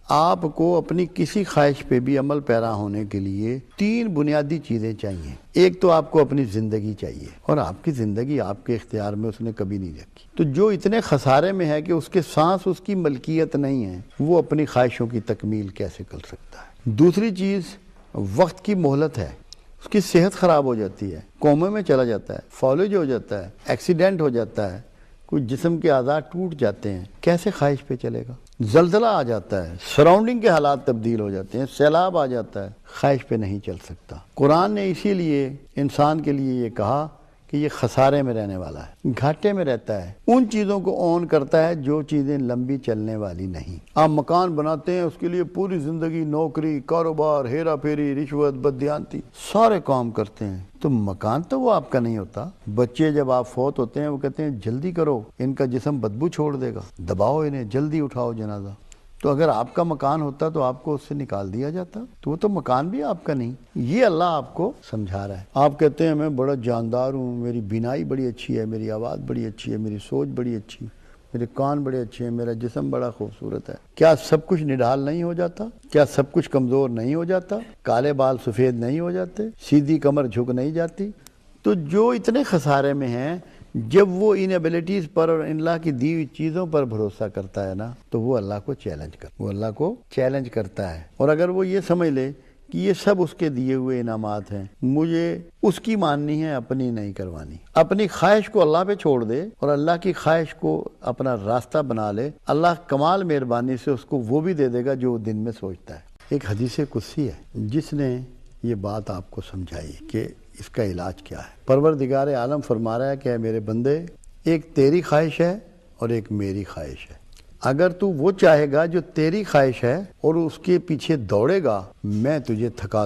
آپ کو اپنی کسی خواہش پہ بھی عمل پیرا ہونے کے لیے 3 بنیادی چیزیں چاہیے۔ ایک تو آپ کو اپنی زندگی چاہیے، اور آپ کی زندگی آپ کے اختیار میں اس نے کبھی نہیں رکھی۔ تو جو اتنے خسارے میں ہے کہ اس کے سانس اس کی ملکیت نہیں ہے، وہ اپنی خواہشوں کی تکمیل کیسے کر سکتا ہے؟ دوسری چیز وقت کی مہلت ہے، اس کی صحت خراب ہو جاتی ہے، کومے میں چلا جاتا ہے، فالج ہو جاتا ہے، ایکسیڈنٹ ہو جاتا ہے، کوئی جسم کے اعضاء ٹوٹ جاتے ہیں، کیسے خواہش پہ چلے گا؟ زلزلہ آ جاتا ہے، سراؤنڈنگ کے حالات تبدیل ہو جاتے ہیں، سیلاب آ جاتا ہے، خواہش پہ نہیں چل سکتا۔ قرآن نے اسی لیے انسان کے لیے یہ کہا کہ یہ خسارے میں رہنے والا ہے، گھاٹے میں رہتا ہے، ان چیزوں کو اون کرتا ہے جو چیزیں لمبی چلنے والی نہیں۔ آپ مکان بناتے ہیں، اس کے لیے پوری زندگی نوکری، کاروبار، ہیرا پھیری، رشوت، بددیانتی، سارے کام کرتے ہیں، تو مکان تو وہ آپ کا نہیں ہوتا۔ بچے جب آپ فوت ہوتے ہیں وہ کہتے ہیں جلدی کرو، ان کا جسم بدبو چھوڑ دے گا، دباؤ انہیں، جلدی اٹھاؤ جنازہ۔ تو اگر آپ کا مکان ہوتا تو آپ کو اس سے نکال دیا جاتا، تو وہ تو مکان بھی آپ کا نہیں۔ یہ اللہ آپ کو سمجھا رہا ہے۔ آپ کہتے ہیں میں بڑا جاندار ہوں، میری بینائی بڑی اچھی ہے، میری آواز بڑی اچھی ہے، میری سوچ بڑی اچھی ہے، میرے کان بڑے اچھے ہیں، میرا جسم بڑا خوبصورت ہے۔ کیا سب کچھ نڈھال نہیں ہو جاتا؟ کیا سب کچھ کمزور نہیں ہو جاتا؟ کالے بال سفید نہیں ہو جاتے؟ سیدھی کمر جھک نہیں جاتی؟ تو جو اتنے خسارے میں ہیں، جب وہ ان ایبلٹیز پر اور اللہ کی دی ہوئی چیزوں پر بھروسہ کرتا ہے نا، تو وہ اللہ کو چیلنج کرتا ہے۔ اور اگر وہ یہ سمجھ لے کہ یہ سب اس کے دیے ہوئے انعامات ہیں، مجھے اس کی ماننی ہے، اپنی نہیں کروانی، اپنی خواہش کو اللہ پہ چھوڑ دے اور اللہ کی خواہش کو اپنا راستہ بنا لے، اللہ کمال مہربانی سے اس کو وہ بھی دے دے گا جو وہ دن میں سوچتا ہے۔ ایک حدیث قدسی ہے جس نے یہ بات آپ کو سمجھائی کہ اس کا علاج کیا ہے۔ پروردگار عالم فرما رہا ہے کہ اے میرے بندے، ایک تیری خواہش ہے اور ایک میری خواہش ہے۔ اگر تو وہ چاہے گا جو تیری خواہش ہے اور اس کے پیچھے دوڑے گا، میں تجھے تھکا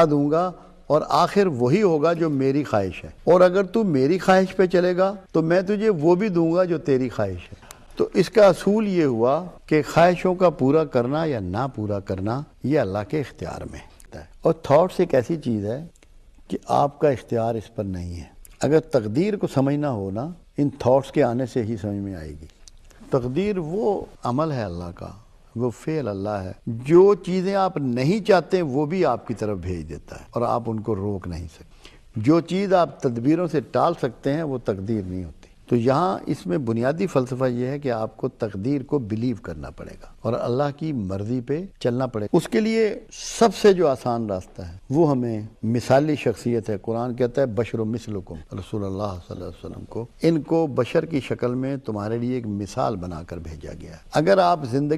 دوں گا اور آخر وہی ہوگا جو میری خواہش ہے۔ اور اگر تو میری خواہش پہ چلے گا تو میں تجھے وہ بھی دوں گا جو تیری خواہش ہے۔ تو اس کا اصول یہ ہوا کہ خواہشوں کا پورا کرنا یا نہ پورا کرنا یہ اللہ کے اختیار میں ہے۔ اور تھاٹس ایک ایسی چیز ہے کہ آپ کا اختیار اس پر نہیں ہے۔ اگر تقدیر کو سمجھنا ہو نا، ان تھاٹس کے آنے سے ہی سمجھ میں آئے گی۔ تقدیر وہ عمل ہے اللہ کا، وہ فعل اللہ ہے، جو چیزیں آپ نہیں چاہتے وہ بھی آپ کی طرف بھیج دیتا ہے اور آپ ان کو روک نہیں سکتے۔ جو چیز آپ تدبیروں سے ٹال سکتے ہیں وہ تقدیر نہیں ہوتی۔ تو یہاں اس میں بنیادی فلسفہ یہ ہے کہ آپ کو تقدیر کو بلیو کرنا پڑے گا اور اللہ کی مرضی پہ چلنا پڑے گا۔ اس کے لیے سب سے جو آسان راستہ ہے وہ ہمیں مثالی شخصیت ہے۔ قرآن کہتا ہے بشر مثلکم، رسول اللہ صلی اللہ علیہ وسلم کو ان کو بشر کی شکل میں تمہارے لیے ایک مثال بنا کر بھیجا گیا ہے۔ اگر آپ زندگی